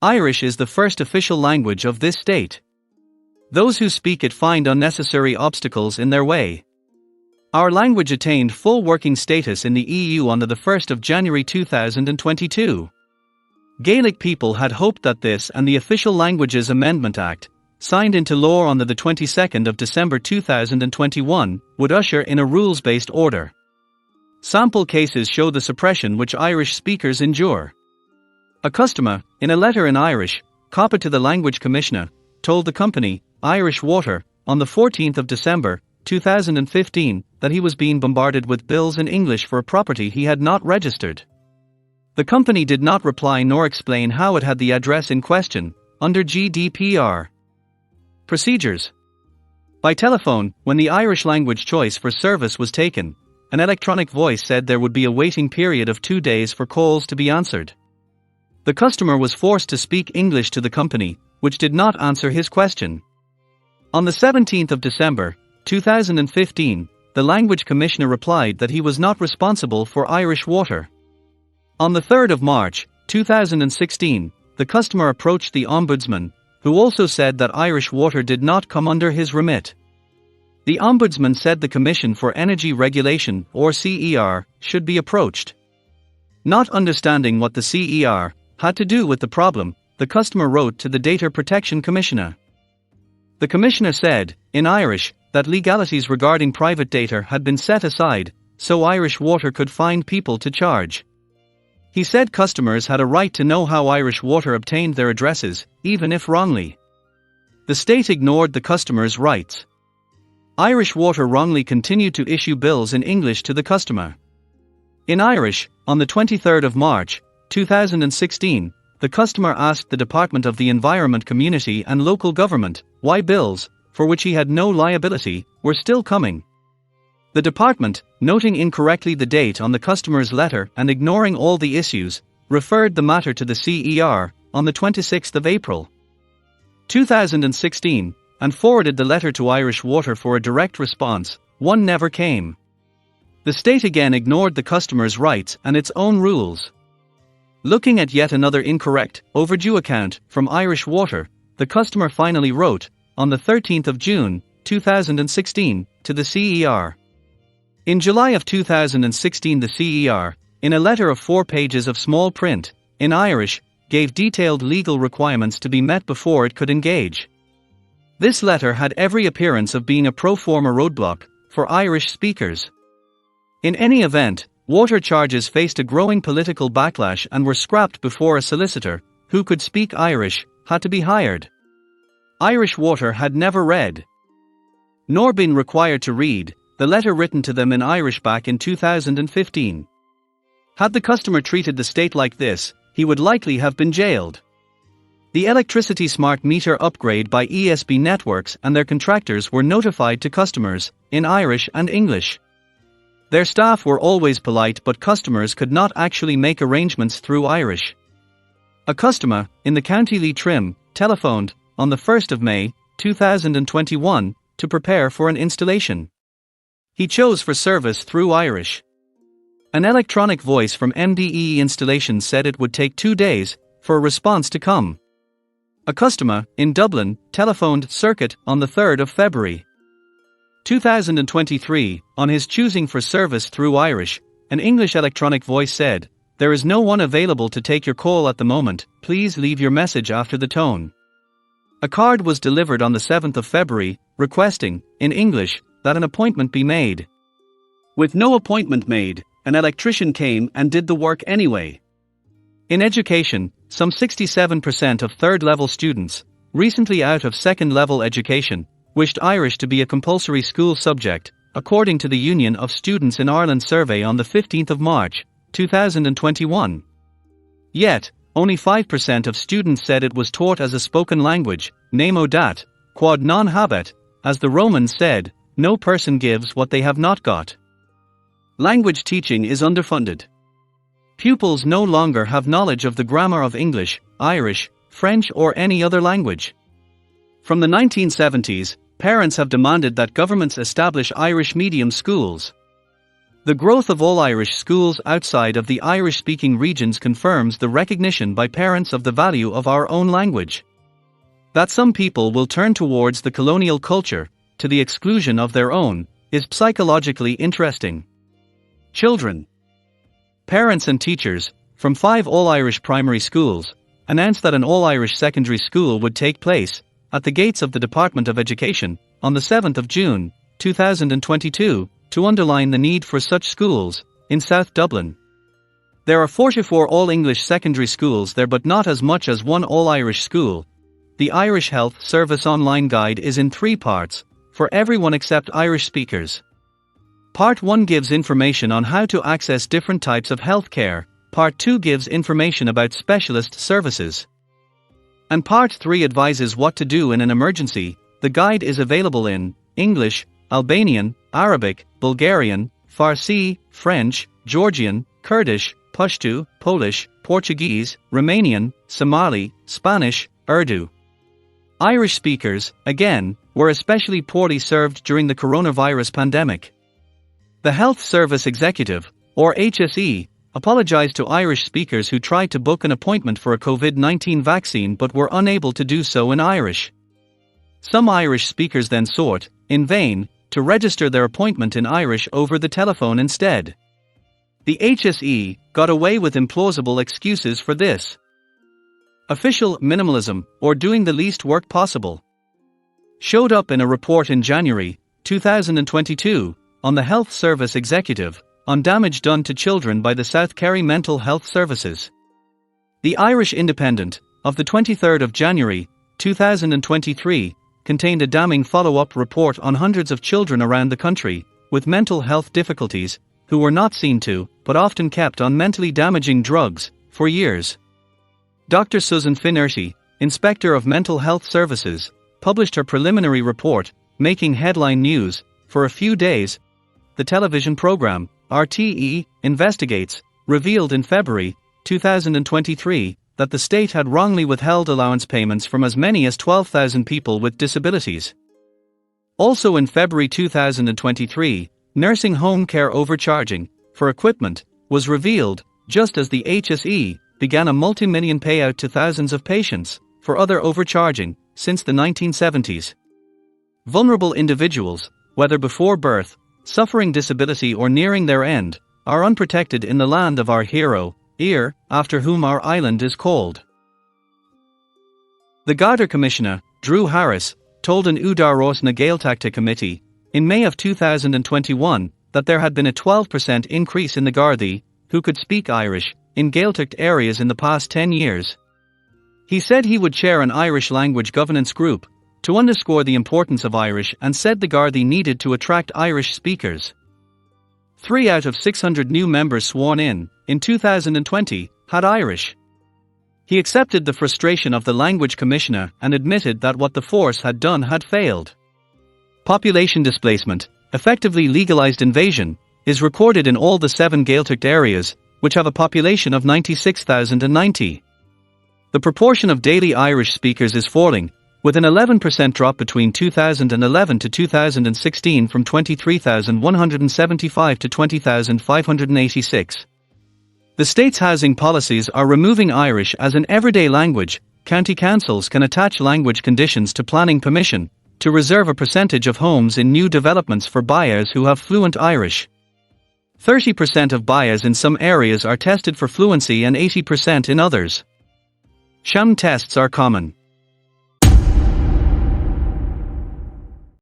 Irish is the first official language of this state. Those who speak it find unnecessary obstacles in their way. Our language attained full working status in the EU on the 1st of January 2022. Gaelic people had hoped that this and the Official Languages Amendment Act, signed into law on the 22nd of December 2021, would usher in a rules-based order. Sample cases show the suppression which Irish speakers endure. A customer, in a letter in Irish, copied to the Language Commissioner, told the company, Irish Water, on the 14th of December, 2015, that he was being bombarded with bills in English for a property he had not registered. The company did not reply nor explain how it had the address in question, under GDPR procedures. By telephone, when the Irish language choice for service was taken, an electronic voice said there would be a waiting period of 2 days for calls to be answered. The customer was forced to speak English to the company, which did not answer his question. On the 17th of December, 2015, the Language Commissioner replied that he was not responsible for Irish Water. On the 3rd of March, 2016, the customer approached the Ombudsman, who also said that Irish Water did not come under his remit. The Ombudsman said the Commission for Energy Regulation, or CER, should be approached. Not understanding what the CER had to do with the problem, the customer wrote to the Data Protection Commissioner. The Commissioner said, in Irish, that legalities regarding private data had been set aside, so Irish Water could find people to charge. He said customers had a right to know how Irish Water obtained their addresses, even if wrongly. The state ignored the customer's rights. Irish Water wrongly continued to issue bills in English to the customer. In Irish, on the 23rd of March, 2016, the customer asked the Department of the Environment Community and Local Government why bills, for which he had no liability, were still coming. The department, noting incorrectly the date on the customer's letter and ignoring all the issues, referred the matter to the CER on the 26th of April 2016 and forwarded the letter to Irish Water for a direct response. One never came. The state again ignored the customer's rights and its own rules. Looking at yet another incorrect, overdue account from Irish Water, the customer finally wrote, on the 13th of June, 2016, to the CER. In July of 2016 the CER, in a letter of 4 pages of small print, in Irish, gave detailed legal requirements to be met before it could engage. This letter had every appearance of being a pro forma roadblock for Irish speakers. In any event, water charges faced a growing political backlash and were scrapped before a solicitor, who could speak Irish, had to be hired. Irish Water had never read, nor been required to read, the letter written to them in Irish back in 2015. Had the customer treated the state like this, he would likely have been jailed. The electricity smart meter upgrade by ESB networks and their contractors were notified to customers, in Irish and English. Their staff were always polite, but customers could not actually make arrangements through Irish. A customer, in the County Leitrim, telephoned, on the 1st of May, 2021, to prepare for an installation. He chose for service through Irish. An electronic voice from MDE Installation said it would take 2 days for a response to come. A customer, in Dublin, telephoned Circuit on the 3rd of February 2023, on his choosing for service through Irish. An English electronic voice said, "There is no one available to take your call at the moment, please leave your message after the tone." A card was delivered on the 7th of February, requesting, in English, that an appointment be made. With no appointment made, an electrician came and did the work anyway. In education, some 67% of third-level students, recently out of second-level education, wished Irish to be a compulsory school subject, according to the Union of Students in Ireland survey on the 15th of March, 2021. Yet, only 5% of students said it was taught as a spoken language, nemo dat, quod non habet, as the Romans said, no person gives what they have not got. Language teaching is underfunded. Pupils no longer have knowledge of the grammar of English, Irish, French or any other language. From the 1970s, parents have demanded that governments establish Irish medium schools. The growth of all Irish schools outside of the Irish-speaking regions confirms the recognition by parents of the value of our own language. That some people will turn towards the colonial culture, to the exclusion of their own, is psychologically interesting. Children. Parents and teachers, from 5 all-Irish primary schools, announced that an all-Irish secondary school would take place, at the gates of the Department of Education, on the 7th of June, 2022, to underline the need for such schools, in South Dublin. There are 44 all-English secondary schools there but not as much as one all-Irish school. The Irish Health Service online guide is in 3 parts, for everyone except Irish speakers. Part 1 gives information on how to access different types of health care, Part 2 gives information about specialist services, and Part 3 advises what to do in an emergency. The guide is available in English, Albanian, Arabic, Bulgarian, Farsi, French, Georgian, Kurdish, Pashto, Polish, Portuguese, Romanian, Somali, Spanish, Urdu. Irish speakers, again, were especially poorly served during the coronavirus pandemic. The Health Service Executive, or HSE, apologized to Irish speakers who tried to book an appointment for a COVID-19 vaccine but were unable to do so in Irish. Some Irish speakers then sought, in vain, to register their appointment in Irish over the telephone instead. The HSE got away with implausible excuses for this. Official minimalism, or doing the least work possible, showed up in a report in January 2022 on the Health Service Executive on damage done to children by the South Kerry Mental Health Services. The Irish Independent, of the 23rd of January 2023, contained a damning follow-up report on hundreds of children around the country with mental health difficulties who were not seen to, but often kept on mentally damaging drugs, for years. Dr. Susan Finnerty, Inspector of Mental Health Services, published her preliminary report, making headline news, for a few days. The television program, RTE, Investigates, revealed in February 2023 that the state had wrongly withheld allowance payments from as many as 12,000 people with disabilities. Also in February 2023, nursing home care overcharging for equipment was revealed, just as the HSE began a multi-million payout to thousands of patients for other overcharging since the 1970s. Vulnerable individuals, whether before birth, suffering disability or nearing their end, are unprotected in the land of our hero, Eir, after whom our island is called. The Garda Commissioner, Drew Harris, told an Udaros na Gaeltachta committee, in May of 2021, that there had been a 12% increase in the Gardaí, who could speak Irish, in Gaeltacht areas in the past 10 years. He said he would chair an Irish language governance group, to underscore the importance of Irish, and said the Gardaí needed to attract Irish speakers. 3 out of 600 new members sworn in 2020, had Irish. He accepted the frustration of the language commissioner and admitted that what the force had done had failed. Population displacement, effectively legalized invasion, is recorded in all the 7 Gaeltacht areas, which have a population of 96,090. The proportion of daily Irish speakers is falling, with an 11% drop between 2011 to 2016 from 23,175 to 20,586. The state's housing policies are removing Irish as an everyday language. County councils can attach language conditions to planning permission, to reserve a percentage of homes in new developments for buyers who have fluent Irish. 30% of buyers in some areas are tested for fluency and 80% in others. Sham tests are common.